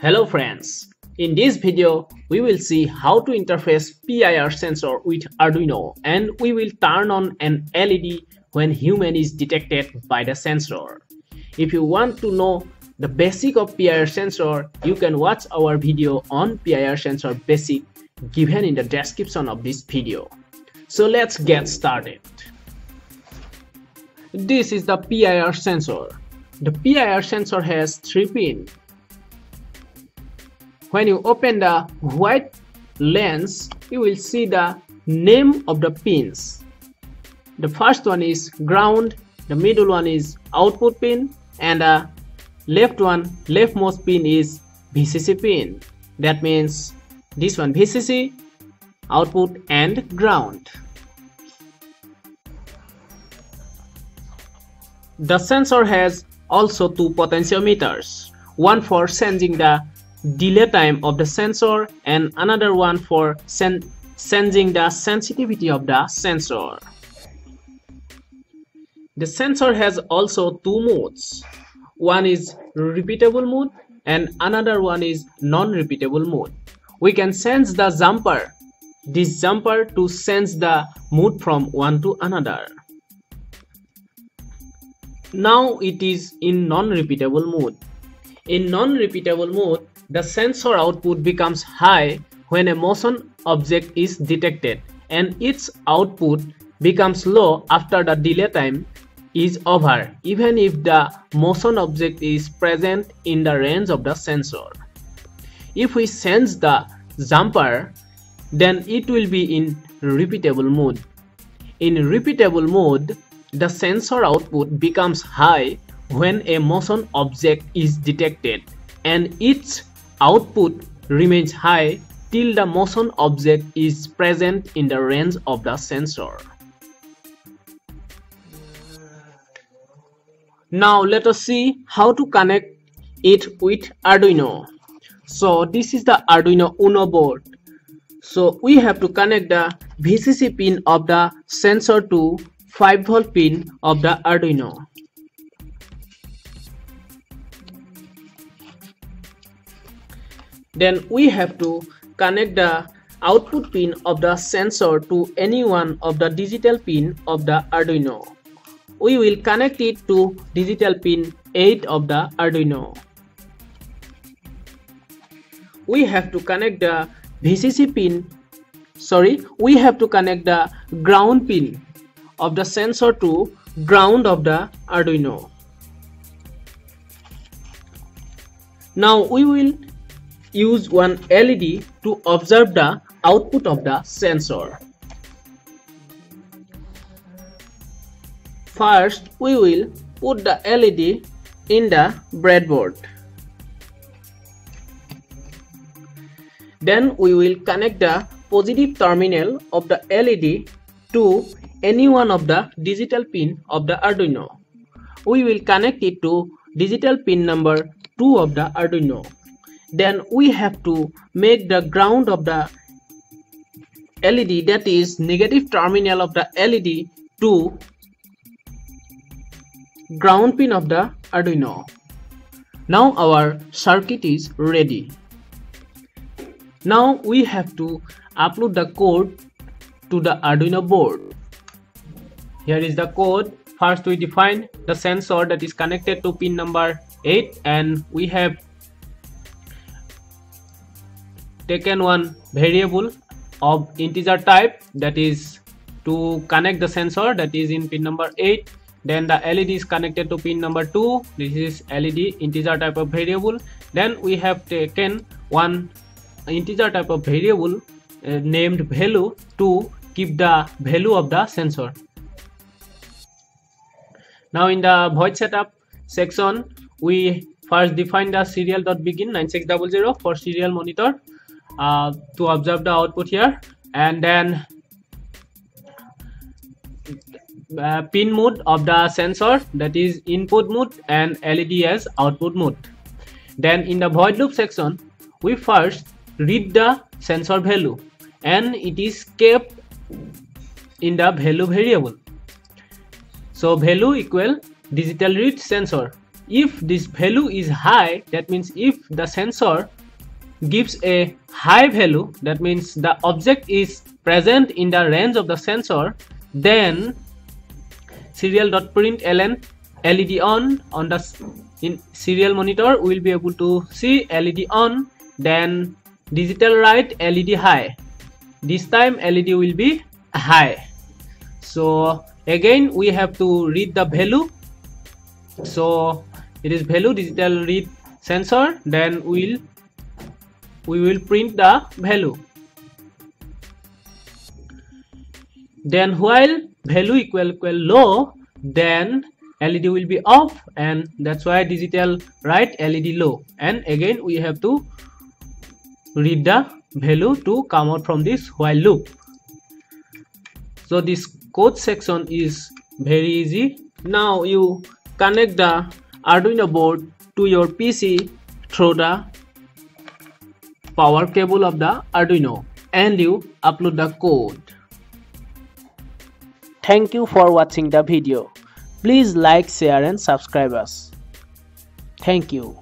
Hello friends, in this video we will see how to interface PIR sensor with Arduino, and we will turn on an LED when human is detected by the sensor. If you want to know the basic of PIR sensor, you can watch our video on PIR sensor basic given in the description of this video. So let's get started. This is the PIR sensor. The PIR sensor has 3 pins. When you open the white lens, you will see the name of the pins. The first one is ground, the middle one is output pin, and the leftmost pin is VCC pin. That means this one VCC, output and ground. The sensor has also 2 potentiometers, one for sensing the delay time of the sensor and another one for sensing the sensitivity of the sensor. The sensor has also 2 modes. One is repeatable mode and another one is non-repeatable mode. We can sense the jumper, this jumper, to sense the mode from one to another. Now it is in non-repeatable mode. In non-repeatable mode, the sensor output becomes high when a motion object is detected, and its output becomes low after the delay time is over, even if the motion object is present in the range of the sensor. If we sense the jumper, then it will be in repeatable mode. In repeatable mode, the sensor output becomes high when a motion object is detected, and its output remains high till the motion object is present in the range of the sensor. Now let us see how to connect it with Arduino. So this is the Arduino Uno board. So we have to connect the VCC pin of the sensor to 5V pin of the Arduino. Then we have to connect the output pin of the sensor to any one of the digital pin of the Arduino. We will connect it to digital pin 8 of the Arduino. We have to connect the VCC pin, we have to connect the ground pin of the sensor to ground of the Arduino. Now we will use one LED to observe the output of the sensor. First, we will put the LED in the breadboard. Then we will connect the positive terminal of the LED to any one of the digital pin of the Arduino. We will connect it to digital pin number 2 of the Arduino. Then we have to make the ground of the LED, that is negative terminal of the LED, to ground pin of the Arduino. Now our circuit is ready. Now we have to upload the code to the Arduino board. Here is the code. First we define the sensor that is connected to pin number 8, and we have taken one variable of integer type, that is to connect the sensor, that is in pin number 8. Then the LED is connected to pin number 2. This is LED integer type of variable. Then we have taken one integer type of variable named value to keep the value of the sensor. Now in the void setup section, we first define the serial.begin 9600 for serial monitor to observe the output here, and then pin mode of the sensor, that is input mode, and LED as output mode. Then in the void loop section, we first read the sensor value, and it is kept in the value variable. So value equal digital read sensor. if this value is high, that means if the sensor gives a high value, that means the object is present in the range of the sensor, then serial.println LED on the in serial monitor we will be able to see LED on, then digital write LED high. This time LED will be high. So again we have to read the value. So it is value digital read sensor, then we will print the value. Then while value equal low, then LED will be off, and that's why digital write LED low. And again we have to read the value to come out from this while loop. So this code section is very easy. Now you connect the Arduino board to your PC through the power cable of the Arduino and you upload the code. Thank you for watching the video. Please like, share and subscribe us. Thank you.